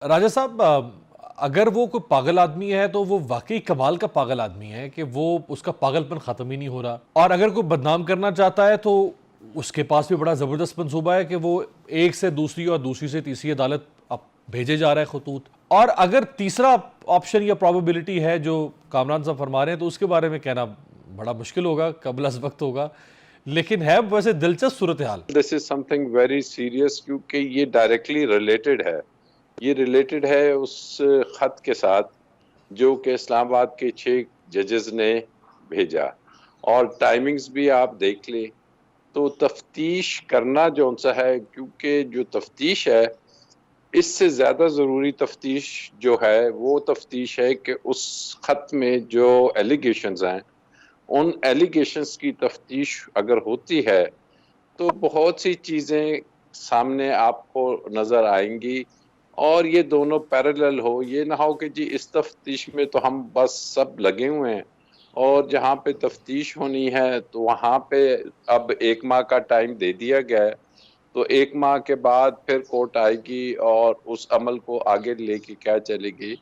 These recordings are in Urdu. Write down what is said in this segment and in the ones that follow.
راجہ صاحب اگر وہ کوئی پاگل آدمی ہے تو وہ واقعی کمال کا پاگل آدمی ہے کہ وہ اس کا پاگل پن ختم ہی نہیں ہو رہا، اور اگر کوئی بدنام کرنا چاہتا ہے تو اس کے پاس بھی بڑا زبردست منصوبہ ہے کہ وہ ایک سے دوسری اور دوسری سے تیسری عدالت اب بھیجے جا رہا ہے خطوط. اور اگر تیسرا آپشن یا پروبیبلٹی ہے جو کامران صاحب فرما رہے ہیں تو اس کے بارے میں کہنا بڑا مشکل ہوگا، قبل از وقت ہوگا، لیکن ہے ویسے دلچسپ صورتحال. دس از سم تھنگ ویری سیریس، کیونکہ یہ ڈائریکٹلی ریلیٹڈ ہے. یہ ریلیٹڈ ہے اس خط کے ساتھ جو کہ اسلام آباد کے 6 ججز نے بھیجا، اور ٹائمنگز بھی آپ دیکھ لیں تو تفتیش کرنا جو سا ہے، کیونکہ جو تفتیش ہے اس سے زیادہ ضروری تفتیش جو ہے وہ تفتیش ہے کہ اس خط میں جو ایلیگیشنز ہیں ان ایلیگیشنز کی تفتیش اگر ہوتی ہے تو بہت سی چیزیں سامنے آپ کو نظر آئیں گی، اور یہ دونوں پیرالل ہو. یہ نہ ہو کہ جی اس تفتیش میں تو ہم بس سب لگے ہوئے ہیں اور جہاں پہ تفتیش ہونی ہے تو وہاں پہ اب 1 ماہ کا ٹائم دے دیا گیا ہے، تو 1 ماہ کے بعد پھر کورٹ آئے گی اور اس عمل کو آگے لے کے کیا چلے گی.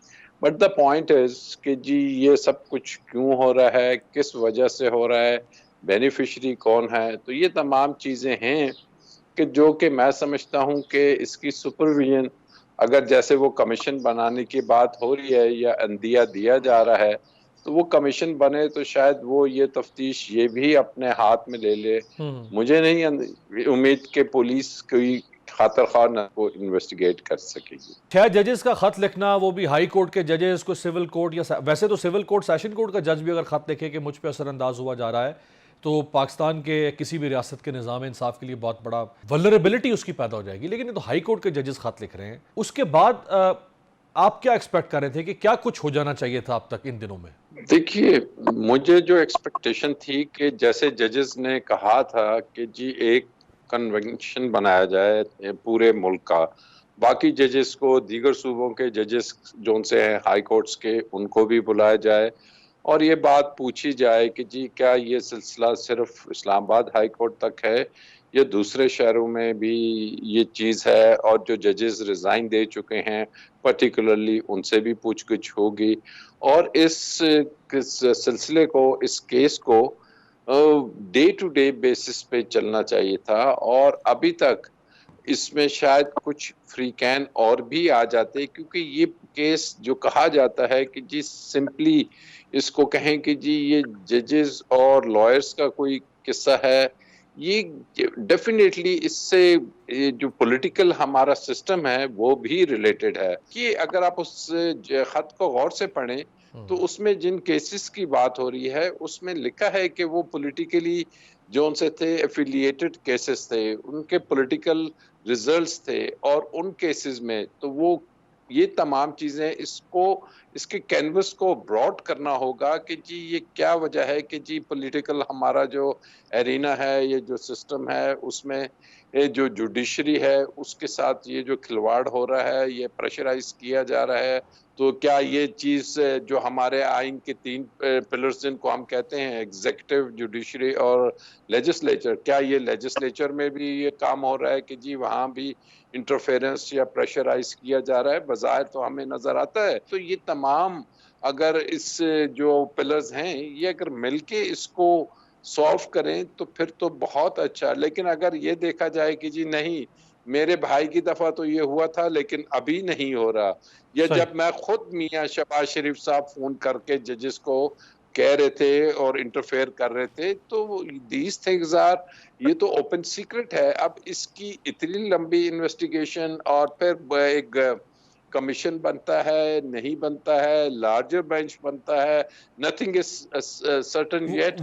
بٹ دا پوائنٹ از کہ جی یہ سب کچھ کیوں ہو رہا ہے، کس وجہ سے ہو رہا ہے، بینیفیشری کون ہے. تو یہ تمام چیزیں ہیں کہ جو کہ میں سمجھتا ہوں کہ اس کی سپرویژن اگر جیسے وہ کمیشن بنانے کی بات ہو رہی ہے یا عندیہ دیا جا رہا ہے تو وہ کمیشن بنے تو شاید وہ یہ تفتیش یہ بھی اپنے ہاتھ میں لے لے. مجھے نہیں امید کہ پولیس کوئی خاطر خواہ نہ کو انویسٹیگیٹ کر سکے گی. 6 ججز کا خط لکھنا، وہ بھی ہائی کورٹ کے ججز کو سول کورٹ، یا ویسے تو سول کورٹ سیشن کورٹ کا جج بھی اگر خط لکھے کہ مجھ پہ اثر انداز ہوا جا رہا ہے تو پاکستان کے کسی بھی ریاست کے نظام انصاف کے لیے بہت بڑا ولنریبلٹی اس کی پیدا ہو جائے گی. لیکن یہ تو ہائی کورٹ کے ججز خط لکھ رہے ہیں. اس کے بعد آپ کیا ایکسپیکٹ کر رہے تھے کہ کیا کچھ ہو جانا چاہیے تھا اب تک ان دنوں میں؟ دیکھیے، مجھے جو ایکسپیکٹیشن تھی کہ جیسے ججز نے کہا تھا کہ جی ایک کنونشن بنایا جائے پورے ملک کا، باقی ججز کو، دیگر صوبوں کے ججز جو سے ہیں ہائی کورٹس کے، ان کو بھی بلایا جائے اور یہ بات پوچھی جائے کہ جی کیا یہ سلسلہ صرف اسلام آباد ہائی کورٹ تک ہے یا دوسرے شہروں میں بھی یہ چیز ہے، اور جو ججز ریزائن دے چکے ہیں پرٹیکولرلی ان سے بھی پوچھ گچھ ہوگی. اور اس سلسلے کو، اس کیس کو ڈے ٹو ڈے بیسس پہ چلنا چاہیے تھا، اور ابھی تک اس میں شاید کچھ فریقین اور بھی آ جاتے، کیونکہ یہ کیس جو کہا جاتا ہے کہ جی سمپلی اس کو کہیں کہ جی یہ ججز اور لائرز کا کوئی قصہ ہے، یہ ڈیفینیٹلی اس سے جو پولیٹیکل ہمارا سسٹم ہے وہ بھی ریلیٹڈ ہے. کہ اگر آپ اس خط کو غور سے پڑھیں تو اس میں جن کیسز کی بات ہو رہی ہے اس میں لکھا ہے کہ وہ پولیٹیکلی جو ان سے تھے ایفیلیٹڈ کیسز تھے، ان کے پولیٹیکل ریزلٹس تھے، اور ان کیسز میں تو وہ یہ تمام چیزیں اس کے کینوس کو براڈ کرنا ہوگا کہ جی یہ کیا وجہ ہے کہ جی پولیٹیکل ہمارا جو ایرینا ہے، یہ جو سسٹم ہے، اس میں جو جوڈیشری ہے اس کے ساتھ یہ جو کھلواڑ ہو رہا ہے، یہ پریشرائز کیا جا رہا ہے. تو کیا یہ چیز جو ہمارے آئین کے 3 پلرز جن کو ہم کہتے ہیں ایگزیکٹو، جوڈیشری اور لیجسلیچر، کیا یہ لیجسلیچر میں بھی یہ کام ہو رہا ہے کہ جی وہاں بھی انٹرفیرنس یا پریشرائز کیا جا رہا ہے؟ بظاہر تو ہمیں نظر آتا ہے. تو یہ تمام اگر اس جو پلرز ہیں یہ اگر مل کے اس کو سالو کریں تو پھر تو بہت اچھا. لیکن اگر یہ دیکھا جائے کہ جی نہیں، میرے بھائی کی دفعہ تو یہ ہوا تھا لیکن ابھی نہیں ہو رہا، یا صحیح. جب میں خود میاں شہباز شریف صاحب فون کر کے ججز کو کہہ رہے تھے اور انٹرفیئر کر رہے تھے، تو دیز تھنگز آر، یہ تو اوپن سیکرٹ ہے. اب اس کی اتنی لمبی انویسٹیگیشن اور پھر ایک کمیشن بنتا ہے، نہیں بنتا ہے، لارجر بینچ بنتا ہے، نتھنگ از سرٹن یٹ.